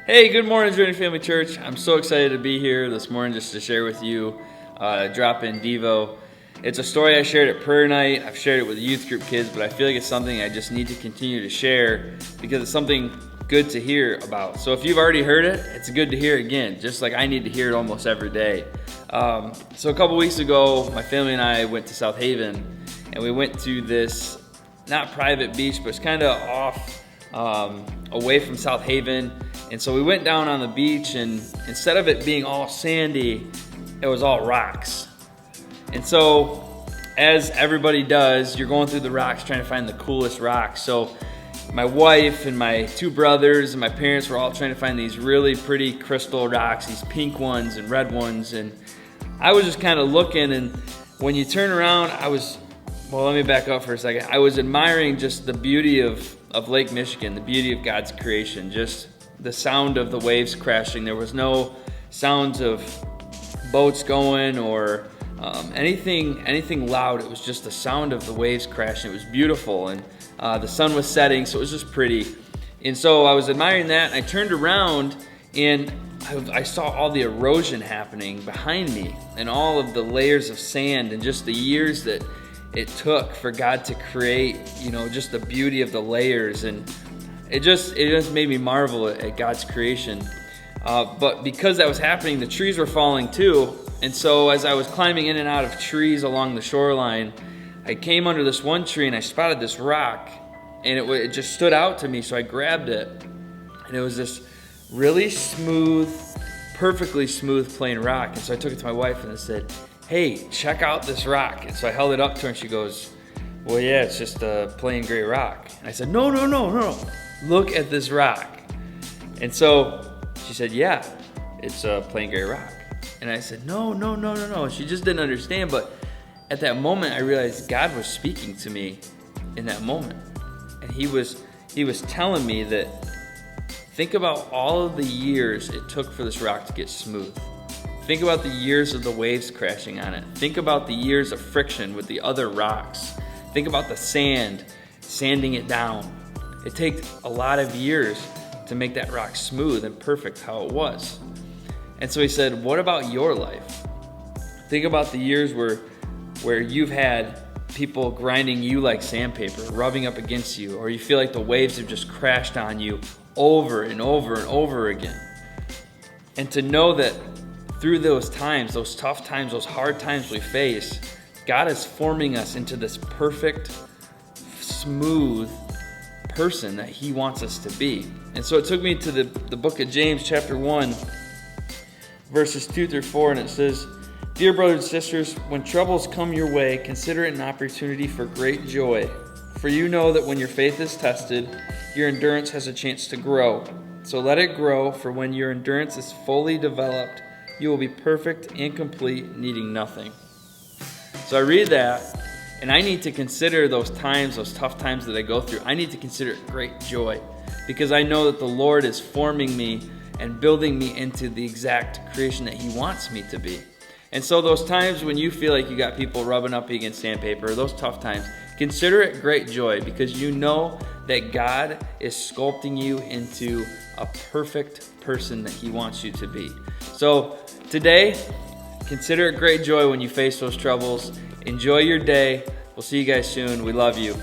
Hey, good morning, Journey Family Church. I'm so excited to be here this morning just to share with you drop in Devo. It's a story I shared at prayer night. I've shared it with youth group kids, but I feel like it's something I just need to continue to share because it's something good to hear about. So if you've already heard it, it's good to hear it again, just like I need to hear it almost every day. So a couple weeks ago, my family and I went to South Haven, and we went to this, not private beach, but it's kind of off, away from South Haven. And so we went down on the beach, and instead of it being all sandy, it was all rocks. And so, as everybody does, you're going through the rocks trying to find the coolest rocks. So my wife and my two brothers and my parents were all trying to find these really pretty crystal rocks, these pink ones and red ones. And I was just kind of looking, and when you turn around, let me back up for a second. I was admiring just the beauty of Lake Michigan, the beauty of God's creation, just the sound of the waves crashing. There was no sounds of boats going or anything loud. It was just the sound of the waves crashing. It was beautiful, and the sun was setting, so it was just pretty. And so I was admiring that, and I turned around, and I saw all the erosion happening behind me, and all of the layers of sand, and just the years that it took for God to create, just the beauty of the layers. And it just made me marvel at God's creation. But because that was happening, the trees were falling too. And so as I was climbing in and out of trees along the shoreline, I came under this one tree and I spotted this rock, and it just stood out to me. So I grabbed it, and it was this really smooth, perfectly smooth plain rock. And so I took it to my wife and I said, "Hey, check out this rock." And so I held it up to her, and she goes, "Well, yeah, it's just a plain gray rock." And I said, No. Look at this rock. And so she said, "Yeah, it's a plain gray rock." And I said, No. She just didn't understand. But at that moment, I realized God was speaking to me in that moment. And he was telling me that, think about all of the years it took for this rock to get smooth. Think about the years of the waves crashing on it. Think about the years of friction with the other rocks. Think about the sanding it down. It takes a lot of years to make that rock smooth and perfect how it was. And so he said, what about your life? Think about the years where you've had people grinding you like sandpaper, rubbing up against you, or you feel like the waves have just crashed on you over and over and over again. And to know that through those times, those tough times, those hard times we face, God is forming us into this perfect, smooth person that he wants us to be. And so it took me to the book of James, chapter 1, verses 2 through 4, and it says, "Dear brothers and sisters, when troubles come your way, consider it an opportunity for great joy. For you know that when your faith is tested, your endurance has a chance to grow. So let it grow, for when your endurance is fully developed, you will be perfect and complete, needing nothing." So I read that, and I need to consider those times, those tough times that I go through. I need to consider it great joy, because I know that the Lord is forming me and building me into the exact creation that he wants me to be. And so those times when you feel like you got people rubbing up against sandpaper, those tough times, consider it great joy, because you know that God is sculpting you into a perfect person that he wants you to be. So today, consider it great joy when you face those troubles. Enjoy your day. We'll see you guys soon. We love you.